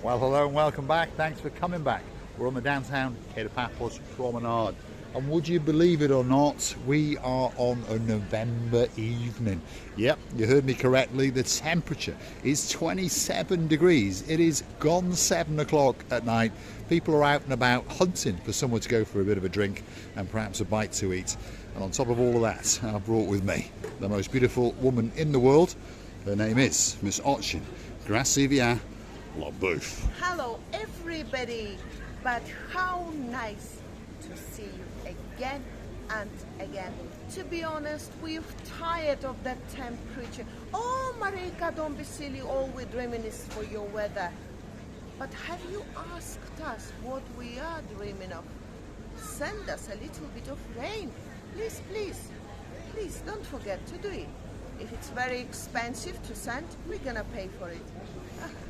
Well, hello and welcome back. Thanks for coming back. We're on the downtown Paphos Promenade. And would you believe it or not, we are on a November evening. Yep, you heard me correctly. The temperature is 27 degrees. It is gone 7 o'clock at night. People are out and about hunting for somewhere to go for a bit of a drink and perhaps a bite to eat. And on top of all of that, I've brought with me the most beautiful woman in the world. Her name is Miss Ochin. Gracias. Hello everybody, but how nice to see you again and again. To be honest, we're tired of that temperature. Oh Marika, don't be silly, all we're dreaming is for your weather. But have you asked us what we are dreaming of? Send us a little bit of rain. Please, please, please don't forget to do it. If it's very expensive to send, we're gonna pay for it.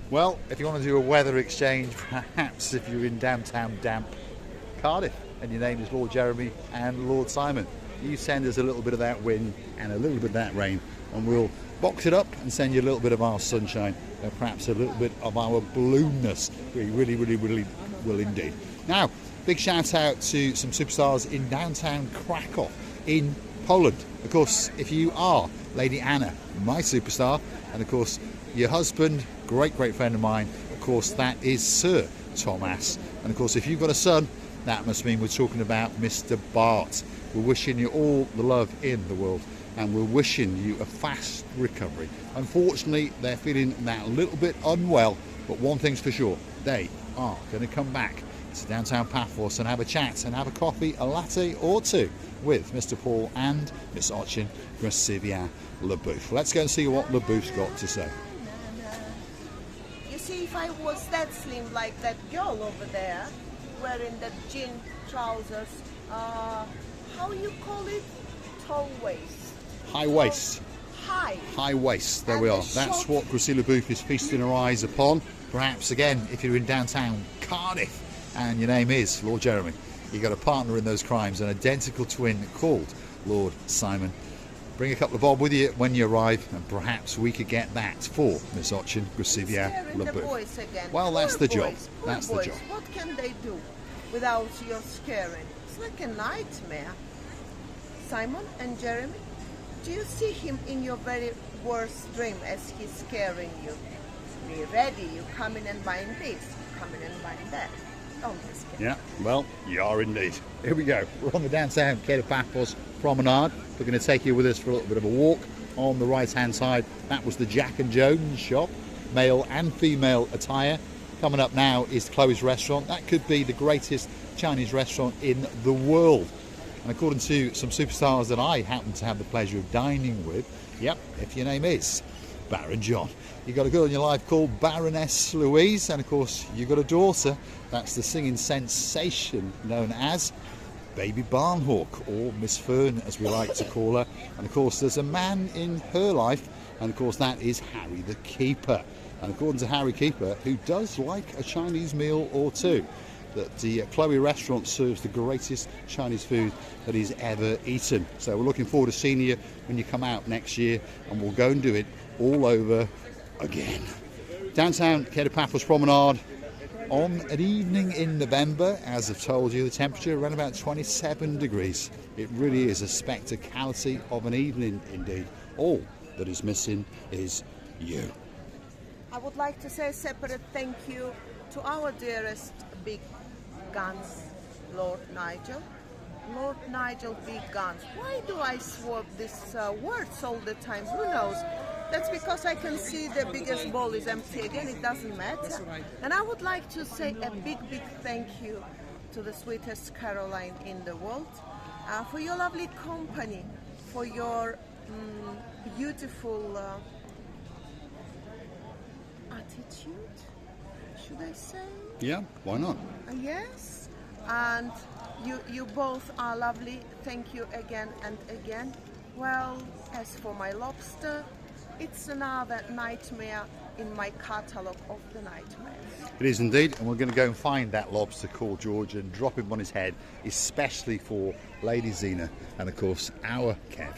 Well, if you want to do a weather exchange, perhaps if you're in downtown damp Cardiff and your name is Lord Jeremy and Lord Simon, you send us a little bit of that wind and a little bit of that rain and we'll box it up and send you a little bit of our sunshine and perhaps a little bit of our balloonness. We really will indeed. Now, big shout out to some superstars in downtown Krakow in Poland. Of course, if you are Lady Anna, my superstar, and of course your husband, great friend of mine, of course that is Sir Thomas, and of course if you've got a son, that must mean we're talking about Mr. Bart. We're wishing you all the love in the world and we're wishing you a fast recovery. Unfortunately, they're feeling that little bit unwell, but one thing's for sure, they are going to come back to downtown Paphos and have a chat and have a coffee, a latte or two with Mr. Paul and Miss Ochin. Gracias, LaBouffe. Let's go and see what LaBouffe's got to say. You see, if I was that slim like that girl over there, wearing the jean trousers, how you call it? Tall waist. High waist. High waist. There and we are. That's what Gracias LaBouffe is feasting her eyes upon. Perhaps again, if you're in downtown Cardiff and your name is Lord Jeremy, you got a partner in those crimes, an identical twin called Lord Simon. Bring a couple of bob with you when you arrive, and perhaps we could get that for Miss Ochin. Gracias LaBouffe. Well, that's the job. That's the job. What can they do without your scaring? It's like a nightmare. Simon and Jeremy, do you see him in your very worst dream as he's scaring you? Be ready, you come in and buying this, you come in and buying that. Don't be scared. Yeah, well, you are indeed. Here we go. We're on the downtown Paphos Promenade. We're going to take you with us for a little bit of a walk. On the right hand side, that was the Jack and Jones shop, male and female attire. Coming up now is Chloe's restaurant. That could be the greatest Chinese restaurant in the world. And according to some superstars that I happen to have the pleasure of dining with, yep, if your name is Baron John, you've got a girl in your life called Baroness Louise, and of course you've got a daughter. That's the singing sensation known as Baby Barnhawk, or Miss Fern as we like to call her. And of course there's a man in her life, and of course that is Harry the Keeper. And according to Harry Keeper, who does like a Chinese meal or two, that the Chloe restaurant serves the greatest Chinese food that he's ever eaten. So we're looking forward to seeing you when you come out next year, and we'll go and do it all over again. Downtown Paphos Promenade on an evening in November. As I've told you, the temperature around about 27 degrees. It really is a spectacality of an evening indeed. All that is missing is you. I would like to say a separate thank you to our dearest big guns, Lord Nigel. Lord Nigel, big guns. Why do I swap these words all the time? Who knows? That's because I can see the biggest bowl is empty again. It doesn't matter. And I would like to say a big thank you to the sweetest Caroline in the world for your lovely company, for your beautiful attitude, should I say? Yeah, why not? Yes, and you both are lovely. Thank you again and again. Well, as for my lobster, it's another nightmare in my catalogue of the nightmares. It is indeed, and we're going to go and find that lobster called George and drop him on his head, especially for Lady Zena and of course our Kev.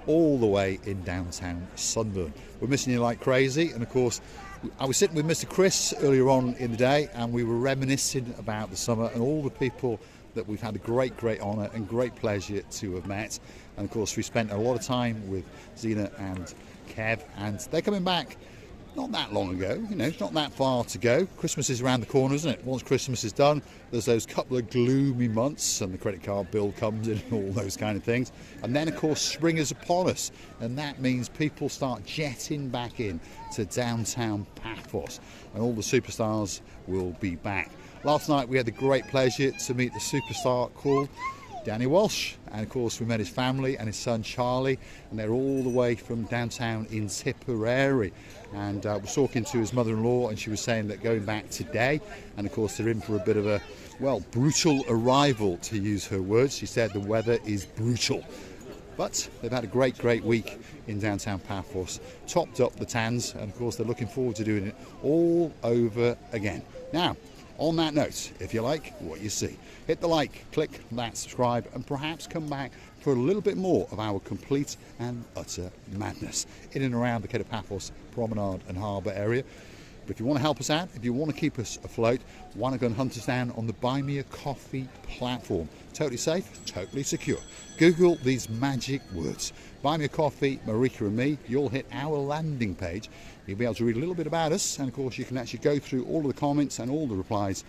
all the way in downtown Sunderland. We're missing you like crazy, and of course I was sitting with Mr. Chris earlier on in the day, and we were reminiscing about the summer and all the people that we've had a great honour and great pleasure to have met. And of course we spent a lot of time with Zena and Kev, and they're coming back not that long ago, you know, it's not that far to go. Christmas is around the corner, isn't it? Once Christmas is done, there's those couple of gloomy months and the credit card bill comes in and all those kind of things. And then of course spring is upon us, and that means people start jetting back in to downtown Paphos, and all the superstars will be back. Last night we had the great pleasure to meet the superstar called Danny Walsh, and of course we met his family and his son Charlie, and they're all the way from downtown in Tipperary. And I was talking to his mother-in-law, and she was saying that going back today, and of course they're in for a bit of a, well, brutal arrival, to use her words. She said the weather is brutal, but they've had a great week in downtown Paphos, topped up the tans, and of course they're looking forward to doing it all over again. Now, on that note, if you like what you see, hit the like, click that subscribe, and perhaps come back for a little bit more of our complete and utter madness in and around the Kato Paphos Promenade and Harbour area. But if you want to help us out, if you want to keep us afloat, why not go and hunt us down on the Buy Me a Coffee platform? Totally safe, totally secure. Google these magic words: Buy Me a Coffee, Marika and me. You'll hit our landing page. You'll be able to read a little bit about us, and of course you can actually go through all of the comments and all the replies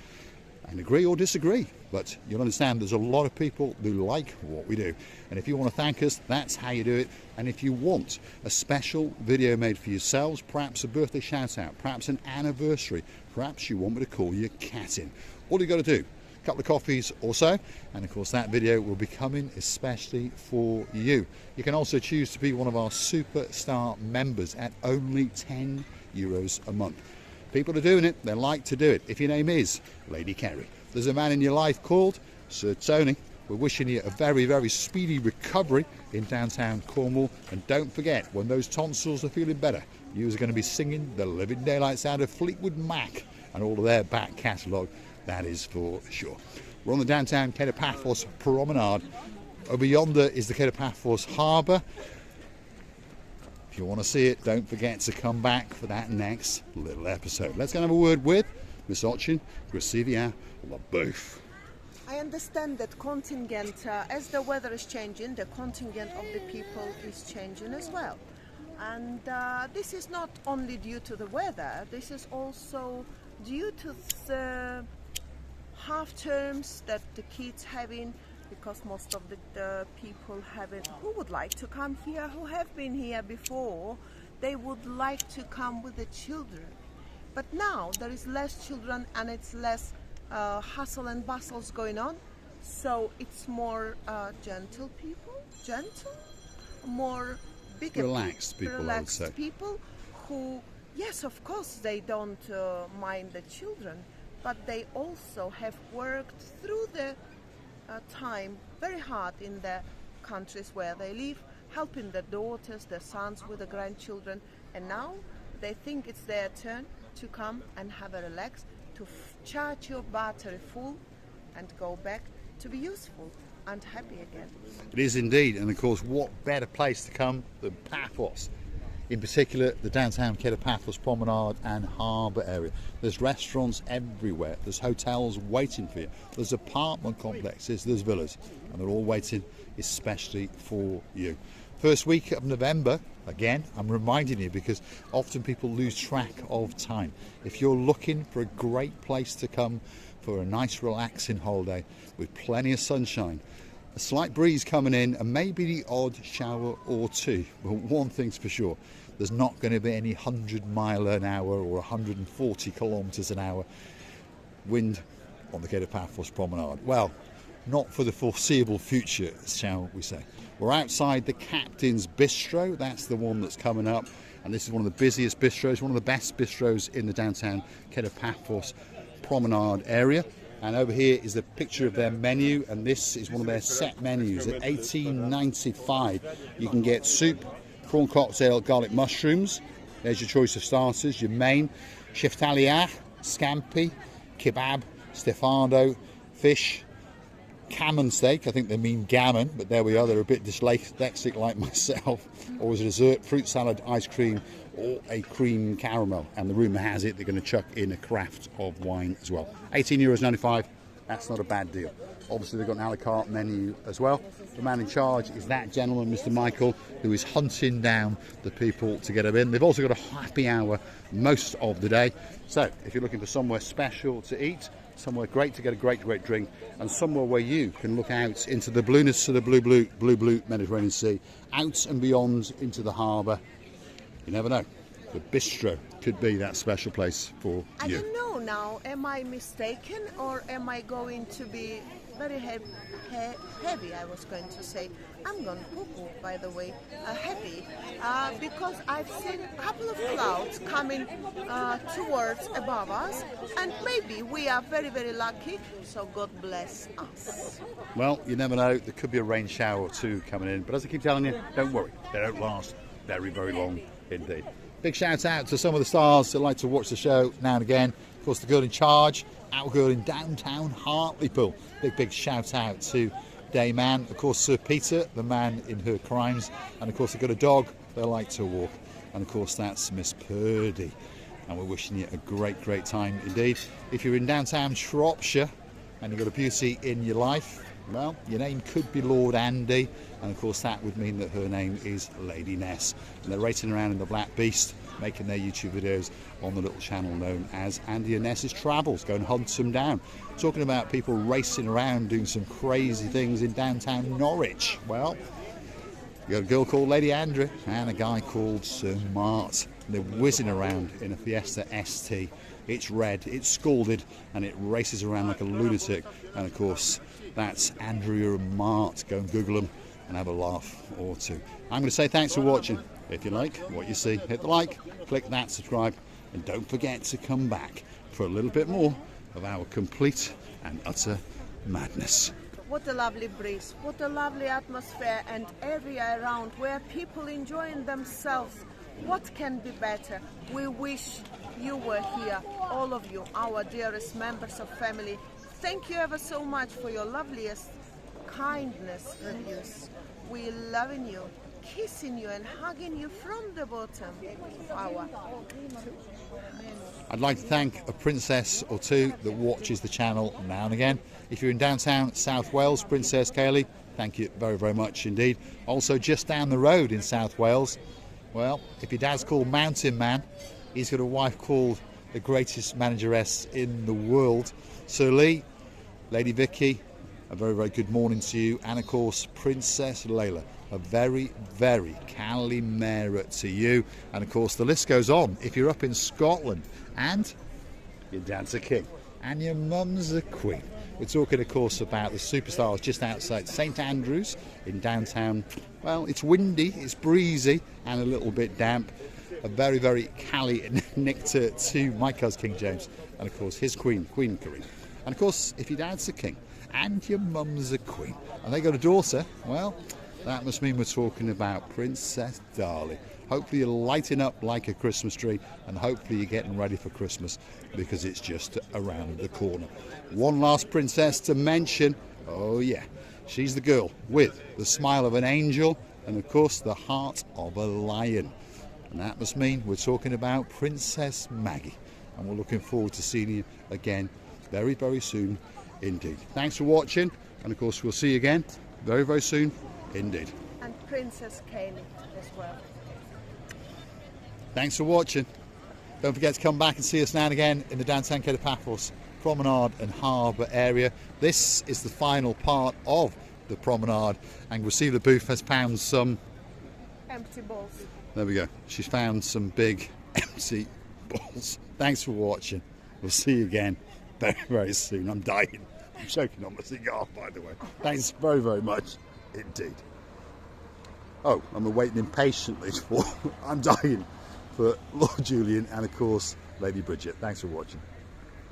and agree or disagree. But you'll understand there's a lot of people who like what we do, and if you want to thank us, that's how you do it. And if you want a special video made for yourselves, perhaps a birthday shout out, perhaps an anniversary, perhaps you want me to call your cat in, all you got to do, a couple of coffees or so, and of course that video will be coming especially for you. You can also choose to be one of our superstar members at only €10 a month. People are doing it, they like to do it. If your name is Lady Kerry, there's a man in your life called Sir Tony. We're wishing you a very speedy recovery in downtown Cornwall, and don't forget, when those tonsils are feeling better, you are going to be singing the living daylights out of Fleetwood Mac and all of their back catalogue, that is for sure. We're on the downtown Kato Paphos Promenade. Over yonder is the Kato Paphos Harbour. If you want to see it, don't forget to come back for that next little episode. Let's go and have a word with Miss Ochin, Gracivia LaBeouf. I understand that contingent, as the weather is changing, the contingent of the people is changing as well. And this is not only due to the weather, this is also due to the half terms that the kids having, because most of the people who would like to come here, who have been here before, they would like to come with the children. But now there is less children and it's less hustle and bustles going on, so it's more gentle people, more bigger, relaxed people who, yes, of course, they don't mind the children, but they also have worked through the time very hard in the countries where they live, helping their daughters, their sons with the grandchildren, and now they think it's their turn to come and have a relax, to charge your battery full and go back to be useful and happy again. It is indeed, and of course what better place to come than Paphos, in particular the downtown Kato Paphos Promenade and Harbour area. There's restaurants everywhere, there's hotels waiting for you, there's apartment complexes, there's villas, and they're all waiting especially for you. First week of November, again, I'm reminding you because often people lose track of time. If you're looking for a great place to come for a nice relaxing holiday with plenty of sunshine, a slight breeze coming in, and maybe the odd shower or two, but one thing's for sure, there's not going to be any 100-mile-an-hour or 140 kilometres an hour wind on the Kato Paphos Promenade. Well, not for the foreseeable future, shall we say. We're outside the Captain's Bistro, that's the one that's coming up, and this is one of the busiest bistros, one of the best bistros in the downtown Kato Paphos Promenade area. And over here is the picture of their menu, and this is one of their set menus. At $18.95 you can get soup, prawn cocktail, garlic mushrooms. There's your choice of starters. Your main, shiftaliah, scampi, kebab, stefano, fish, Gammon steak, I think they mean gammon, but there we are, they're a bit dyslexic like myself. Or as a dessert, fruit salad, ice cream, or a cream caramel. And the rumour has it they're going to chuck in a craft of wine as well. €18.95, that's not a bad deal. Obviously they've got an a la carte menu as well. The man in charge is that gentleman, Mr. Michael, who is hunting down the people to get them in. They've also got a happy hour most of the day. So if you're looking for somewhere special to eat, somewhere great to get a great drink, and somewhere where you can look out into the blueness of the blue Mediterranean Sea, out and beyond into the harbour, you never know. The bistro could be that special place for you. I don't know now, am I mistaken or am I going to be very heavy, I was going to say. I'm going cuckoo, by the way, happy, because I've seen a couple of clouds coming towards above us, and maybe we are very lucky, so God bless us. Well, you never know, there could be a rain shower or two coming in, but as I keep telling you, don't worry, they don't last very long indeed. Big shout out to some of the stars that like to watch the show now and again. Of course, the girl in charge, our girl in downtown Hartlepool. Big shout out to Dame Anne, of course Sir Peter, the man in her crimes, and of course they've got a dog they like to walk, and of course that's Miss Purdy, and we're wishing you a great time indeed. If you're in downtown Shropshire and you've got a beauty in your life, well, your name could be Lord Andy, and of course that would mean that her name is Lady Ness, and they're racing around in the Black Beast, making their YouTube videos on the little channel known as Andy and Ness's Travels. Go and hunt them down. Talking about people racing around doing some crazy things in downtown Norwich. Well, you got a girl called Lady Andrew and a guy called Sir Mart. They're whizzing around in a Fiesta ST. It's red, it's scalded, and it races around like a lunatic. And of course, that's Andrea and Mart. Go and Google them and have a laugh or two. I'm going to say thanks for watching. If you like what you see, hit the like, click that subscribe, and don't forget to come back for a little bit more of our complete and utter madness. What a lovely breeze, what a lovely atmosphere and area around where people enjoying themselves. What can be better? We wish you were here, all of you, our dearest members of family. Thank you ever so much for your loveliest kindness reviews. We loving you, kissing you and hugging you from the bottom of our. I'd like to thank a princess or two that watches the channel now and again. If you're in downtown South Wales, Princess Kaylee, thank you very much indeed. Also just down the road in South Wales, well, if your dad's called Mountain Man, he's got a wife called the greatest manageress in the world, Sir Lee. Lady Vicky, a very good morning to you, and of course Princess Layla, a very Calimera to you, and of course the list goes on. If you're up in Scotland and your dad's a king and your mum's a queen, we're talking of course about the superstars just outside St Andrews in downtown. Well, it's windy, it's breezy and a little bit damp. A very Cali nectar to my cousin King James, and of course his Queen Kareem. And of course if your dad's a king and your mum's a queen and they got a daughter, well, that must mean we're talking about Princess Darling. Hopefully you're lighting up like a Christmas tree, and hopefully you're getting ready for Christmas because it's just around the corner. One last princess to mention, oh yeah, she's the girl with the smile of an angel and of course the heart of a lion. And that must mean we're talking about Princess Maggie, and we're looking forward to seeing you again very soon indeed. Thanks for watching, and of course we'll see you again very soon indeed. And Princess Kaylee as well. Thanks for watching. Don't forget to come back and see us now and again in the downtown Kato Paphos Promenade and Harbour area. This is the final part of the promenade, and we'll see the booth has found some empty balls. There we go. She's found some big empty balls. Thanks for watching. We'll see you again very soon. I'm dying. I'm choking on my cigar, by the way. Thanks very much indeed. Oh, I'm waiting impatiently for I'm dying for Lord Julian and of course Lady Bridget. Thanks for watching.